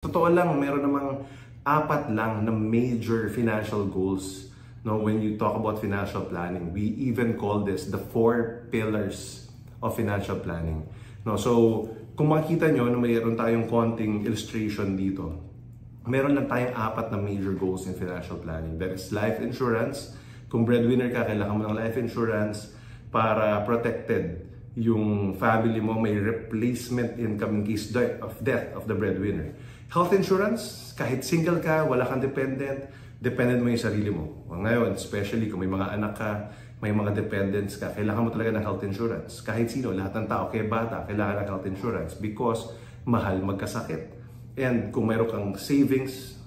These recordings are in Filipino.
Totoo lang, meron namang apat lang na major financial goals. No, when you talk about financial planning, we even call this the 4 pillars of financial planning. No, so kung makita nyo na mayroon tayong konting illustration dito, meron lang tayong apat na major goals in financial planning. That is life insurance. Kung breadwinner ka, kailangan mo ng life insurance para protected yung family mo, may replacement income in case of death of the breadwinner. Health insurance, kahit single ka, wala kang dependent mo yung sarili mo. Ngayon, especially kung may mga anak ka, may mga dependents ka, kailangan mo talaga ng health insurance. Kahit sino, lahat ng tao, kaya bata, kailangan ng health insurance because mahal magkasakit. And kung mayroon kang savings,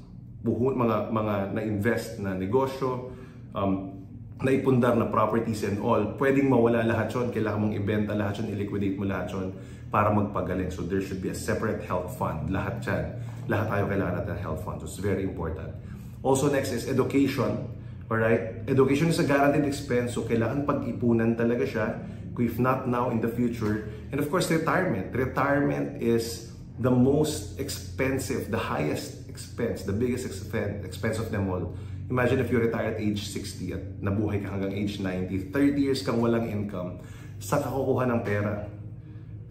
mga na-invest na negosyo, naipundar na properties and all, pwedeng mawala lahat yun. Kailangan mong ibenta lahat yun, i-liquidate mo lahat yun para magpagaling. So there should be a separate health fund. Lahat yan. Lahat tayo kailangan natin ng health fund. So it's very important. Also next is education. Alright? Education is a guaranteed expense. So kailangan pag-ipunan talaga siya. If not now, in the future. And of course, retirement. Retirement is the most expensive, the highest expense, the biggest expense of them all. Imagine if you retire at age 60 at nabuhay ka hanggang age 90, 30 years kang walang income, saan ka kukuha ng pera?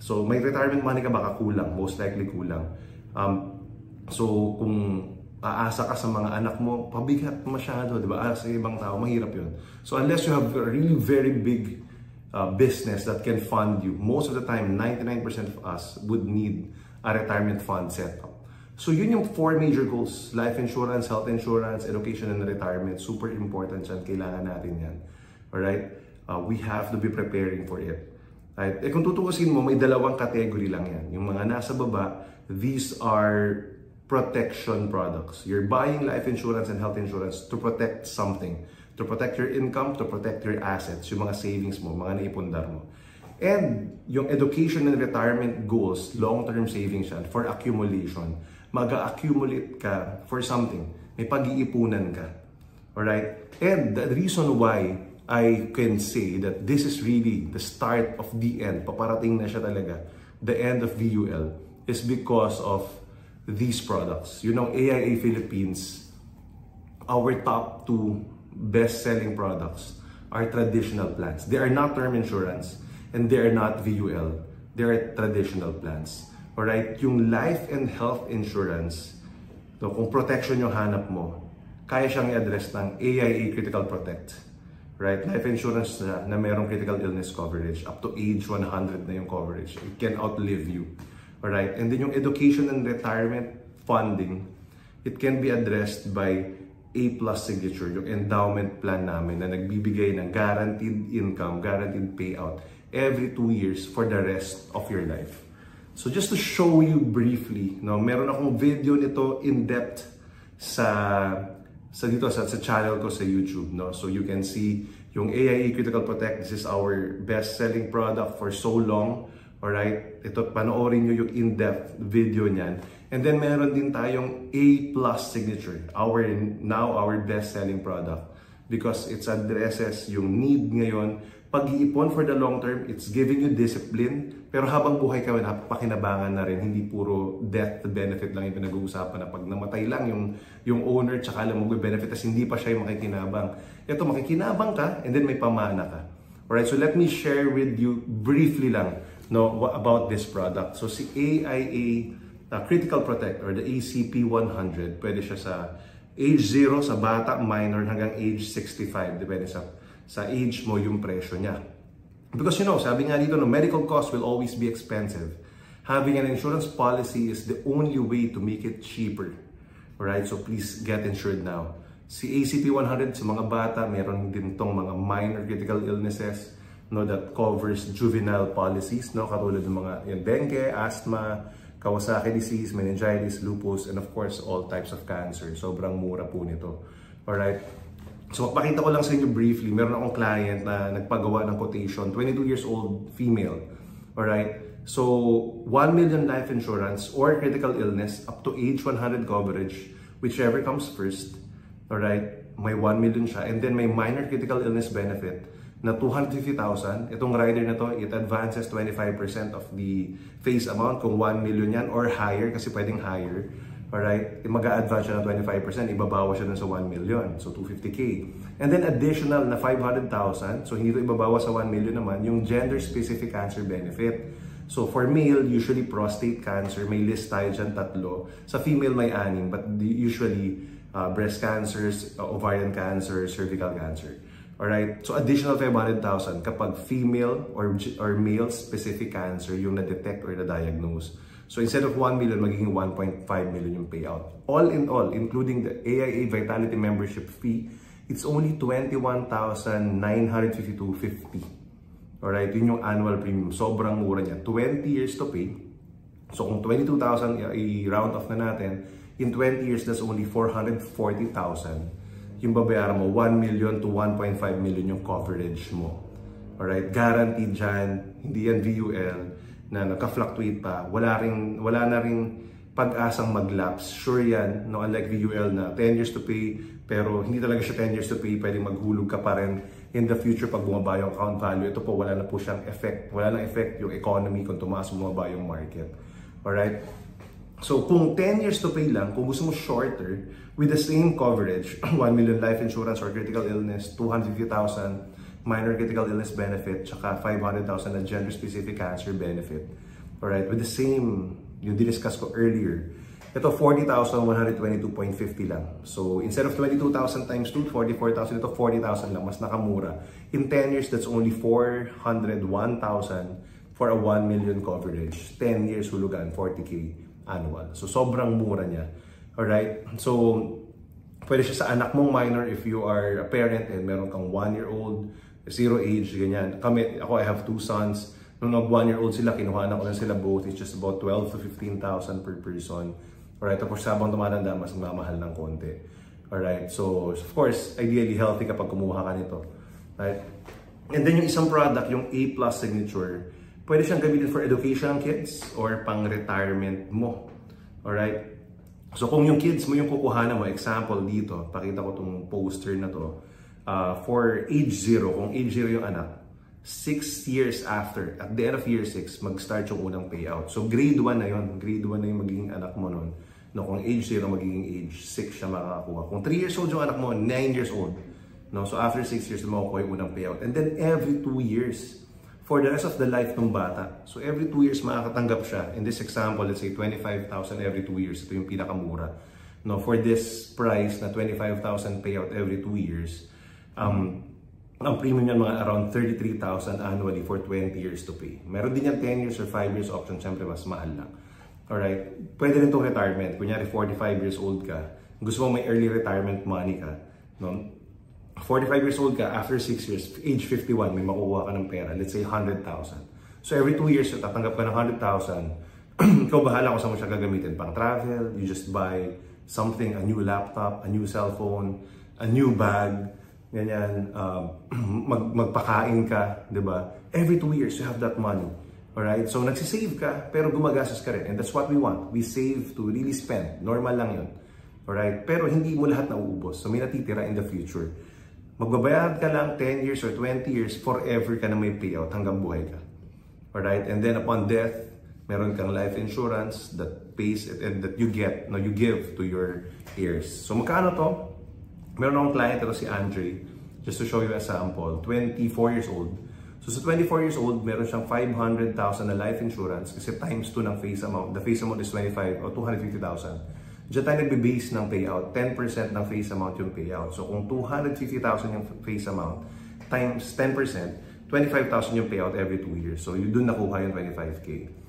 So may retirement money ka baka kulang, most likely kulang. So kung aasa ka sa mga anak mo, pabigat masyado, di ba? Sa ibang tao, mahirap yun. So unless you have a really very big business that can fund you, most of the time, 99% of us would need a retirement fund setup. So yun yung 4 major goals. Life insurance, health insurance, education, and retirement. Super important yan. Kailangan natin yan. Alright? We have to be preparing for it. Right? Kung tutuusin mo, may dalawang category lang yan. Yung mga nasa baba, these are protection products. You're buying life insurance and health insurance to protect something. To protect your income, to protect your assets. Yung mga savings mo, mga naipundar mo. And yung education and retirement goals, long-term savings yan, for accumulation. Mag-accumulate ka for something. May pag-iipunan ka. Alright? And the reason why I can say that this is really the start of the end, paparating na siya talaga, the end of VUL, is because of these products. You know, AIA Philippines, our top 2 best-selling products are traditional plans. They are not term insurance and they are not VUL. They are traditional plans. Alright? Yung life and health insurance, so kung protection yung hanap mo, kaya siyang i-address ng AIA Critical Protect. Right? Life insurance na merong critical illness coverage. Up to age 100 na yung coverage. It can outlive you. Alright? And then yung education and retirement funding, it can be addressed by A+ signature, yung endowment plan namin na nagbibigay ng guaranteed income, guaranteed payout every 2 years for the rest of your life. So just to show you briefly, no, meron akong video nito in depth sa channel ko sa YouTube, no. So you can see yung AIA Critical Protect. This is our best-selling product for so long. Alright? Ito, panoorin nyo yung in-depth video niyan. And then meron din tayong A+ signature, our best-selling product, because it addresses yung need ngayon. Pag-iipon for the long term, it's giving you discipline, pero habang buhay ka, napakinabangan na rin. Hindi puro death benefit lang yung pinag-uusapan na pag namatay lang yung owner, tsaka alam mo benefit, tas hindi pa siya yung makikinabang. Ito, makikinabang ka, and then may pamana ka. Alright, so let me share with you briefly lang, no, about this product. So si AIA Critical Protect or the ACP 100, pwede siya sa age 0 sa bata, minor, hanggang age 65, depende sa age mo yung presyo niya. Because you know, sabi nga dito, no, medical costs will always be expensive. Having an insurance policy is the only way to make it cheaper. Alright, so please get insured now. Si ACP 100 sa mga bata, meron din tong mga minor critical illnesses, no, that covers juvenile policies, no, katulad ng mga dengue, asthma, Kawasaki disease, meningitis, lupus, and of course, all types of cancer. Sobrang mura po nito. Alright? So, pakita ko lang sa inyo briefly. Meron akong client na nagpagawa ng quotation, 22 years old, female. Alright? So, 1 million life insurance or critical illness up to age 100 coverage, whichever comes first. Alright? May 1 million siya. And then may minor critical illness benefit na 250,000. Itong rider na to, it advances 25% of the face amount kung 1 million yan or higher kasi pwedeng higher. Alright? Mag-a-advance siya ng 25%, ibabawa siya dun sa 1 million. So 250K. And then additional na 500,000. So hindi ito ibabawa sa 1 million naman, yung gender-specific cancer benefit. So for male, usually prostate cancer, may list tayo dyan 3. Sa female may 6, but usually breast cancers, ovarian cancer, cervical cancer. Alright? So additional 500,000 kapag female or male specific cancer yung na-detect or na-diagnose. So instead of 1 million, magiging 1.5 million yung payout. All in all, including the AIA Vitality membership fee, it's only 21,952.50. Alright, yun yung annual premium. Sobrang mura niya. 20 years to pay. So kung 22,000 i-round off na natin, in 20 years, that's only 440,000. Yung babayaran mo, 1 million to 1.5 million yung coverage mo. Alright, guaranteed dyan. Hindi yan VUL na nagka-fluctuate pa, wala na ring pag-asang mag-lapse. Sure yan, no? Unlike VUL na 10 years to pay, pero hindi talaga siya 10 years to pay, pwedeng maghulog ka pa rin in the future pag bumaba yung account value. Ito po, wala na po siyang effect. Wala nang effect yung economy kung tumaas bumaba yung market. Alright? So kung 10 years to pay lang, kung gusto mo shorter, with the same coverage, 1 million life insurance or critical illness, 250,000 minor critical illness benefit, tsaka 500,000 na gender-specific cancer benefit. Alright, with the same, yung diniscuss ko earlier, ito 40,122.50 lang. So, instead of 22,000 times 2, 44,000, ito 40,000 lang, mas nakamura. In 10 years, that's only 401,000 for a 1 million coverage. 10 years hulugan, 40K annual. So, sobrang mura niya. Alright, so, pwede siya sa anak mong minor if you are a parent and meron kang 1-year-old, 0 age, ganyan. Ako, I have 2 sons. Nung nag 1-year-old sila, kinuha na ko lang sila both. It's just about 12 to 15,000 per person. Alright, tapos sabang tumatanda, mas mamahal ng konti. Alright, so of course, ideally healthy kapag kumuha ka nito. Right? And then yung isang product, yung A+ signature, pwede siyang gamitin for education ng kids or pang-retirement mo. Alright? So kung yung kids mo yung kukuhanan mo, example dito, pakita ko itong poster na to, for age 0, kung age 0 yung anak, 6 years after, at the end of year 6, mag-start yung unang payout. So grade 1 na yun, grade 1 na yung magiging anak mo nun. No, kung age 0, magiging age 6 siya makakakuha. Kung 3 years old yung anak mo, 9 years old. No, so after 6 years, makukuha yung unang payout. And then every 2 years, for the rest of the life ng bata. So every 2 years makakatanggap siya. In this example, let's say 25,000 every 2 years. Ito yung pinakamura. No, for this price na 25,000 payout every 2 years, ang premium niyan mga around 33,000 annually for 20 years to pay. Meron din yan 10 years or 5 years option, syempre mas mahal lang. Alright, pwede rin itong retirement. Kunyari 45 years old ka, gusto mo may early retirement money ka, no? 45 years old ka, after 6 years, age 51, may makukuha ka ng pera, let's say 100,000. So every 2 years, tatanggap ka ng 100,000. Ikaw bahala kung saan mo siya gagamitin. Pang travel, you just buy something, a new laptop, a new cellphone, a new bag, ganyan, magpakain ka, di ba? Every 2 years, you have that money. Alright? So nagsisave ka, pero gumagastos ka rin. And that's what we want. We save to really spend. Normal lang yun. Alright? Pero hindi mo lahat nauubos. So may natitira in the future. Magbabayad ka lang 10 years or 20 years, forever ka na may payout hanggang buhay ka. Alright? And then upon death, meron kang life insurance that pays and that you get, no, you give to your heirs. So magkano to? Meron akong client, ito si Andre, just to show you a sample, 24 years old. So sa 24 years old, meron siyang 500,000 na life insurance kasi times 2 ng face amount. The face amount is 25 o 250,000. Diyan tayo nagbe-base ng payout. 10% ng face amount yung payout. So kung 250,000 yung face amount times 10%, 25,000 yung payout every 2 years. So yun doon nakuha yung 25K.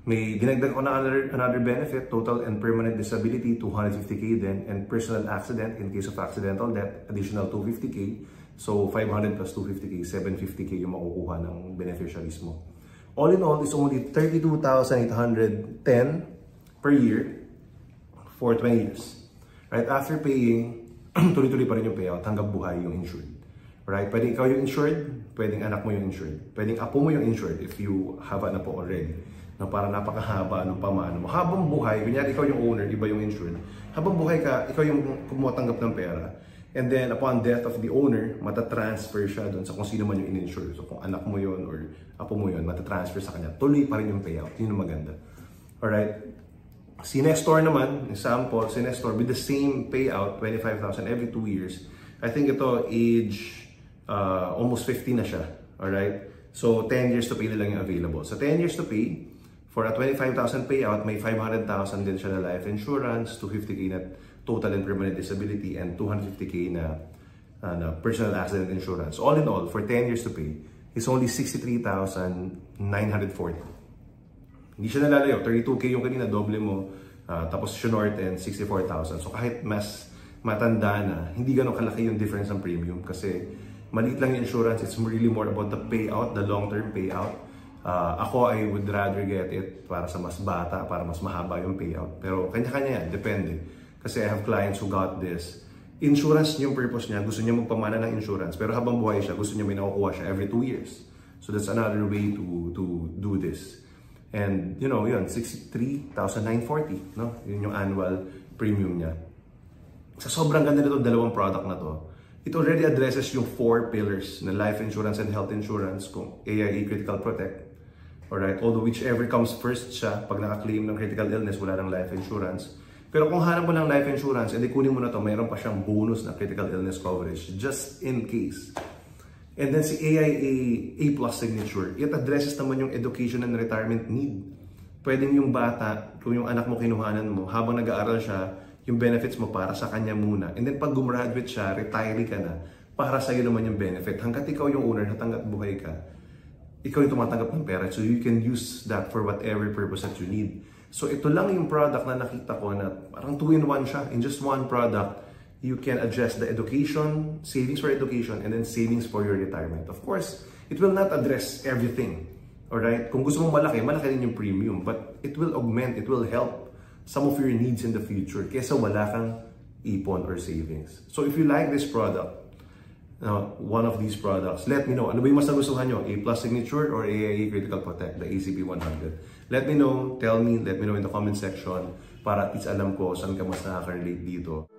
May dinagdag ko na another benefit, total and permanent disability, 250K din, and personal accident in case of accidental death, additional 250K. So 500 plus 250K, 750K yung makukuha ng beneficiaries mo. All in all, it's only 32,810 per year for 20 years. Right? After paying, tuloy-tuloy pa rin yung payout hanggang buhay yung insured. Right? Pwedeng ikaw yung insured, pwedeng anak mo yung insured, pwedeng apo mo yung insured if you have an apo already. Na para napakahaba ng pamano mo. Habang buhay, kunyari ikaw yung owner, iba yung insured. Habang buhay ka, ikaw yung kumutanggap ng pera. And then upon death of the owner, matatransfer siya doon sa kung sino man yung in-insure. So kung anak mo yun or apo mo yun, matatransfer sa kanya. Tuloy pa rin yung payout. Yun yung maganda. Alright? Si Nestor naman, example, si Nestor with the same payout, 25,000 every 2 years. I think ito age almost 50 na siya. Alright? So 10 years to pay na lang yung available. So 10 years to pay, for a 25,000 payout, may 500,000 din siya na life insurance, 250k na total and permanent disability, and 250k na personal accident insurance. All in all, for 10 years to pay, is only 63,940. Hindi siya nalalayo, 32k yung kanina, doble mo, tapos Norton, 64,000. So kahit mas matanda na, hindi ganun kalaki yung difference ng premium kasi maliit lang yung insurance, it's really more about the payout, the long-term payout. Ako, I would rather get it para sa mas bata, para mas mahaba yung payout. Pero kanya-kanya yan, depende. Kasi I have clients who got this. Insurance yung purpose niya, gusto niya magpamana ng insurance, pero habang buhay siya, gusto niya may nakukuha siya every 2 years. So that's another way to do this. And you know, yun, 63,940, no? Yun yung annual premium niya. Sa sobrang ganda nito, dalawang product na to, it already addresses yung 4 pillars na life insurance and health insurance, kung AIA Critical Protect. Alright, although whichever comes first siya, pag naka-claim ng critical illness, wala ng life insurance. Pero kung hanap mo ng life insurance, edi kunin mo na to, mayroon pa siyang bonus na critical illness coverage, just in case. And then si AIA A+ signature, it addresses naman yung education and retirement need. Pwedeng yung bata, kung yung anak mo kinuhanan mo, habang nag-aaral siya, yung benefits mo para sa kanya muna. And then pag gumraduate siya, retiree ka na, para sa'yo naman yung benefit. Hanggat ikaw yung owner, hanggat buhay ka, ikaw yung tumatanggap ng pera. So you can use that for whatever purpose that you need. So ito lang yung product na nakita ko na parang 2-in-1 siya. In just one product, you can address the education, savings for education, and then savings for your retirement. Of course, it will not address everything. Alright? Kung gusto mong malaki, malaki din yung premium. But it will augment, it will help some of your needs in the future kesa wala kang ipon or savings. So if you like this product, one of these products, let me know. Ano ba yung mas nagustuhan nyo? A+ signature or AIA Critical Protect, the ACP 100? Let me know, tell me, let me know in the comment section para at least alam ko saan ka mas nakaka-relate dito.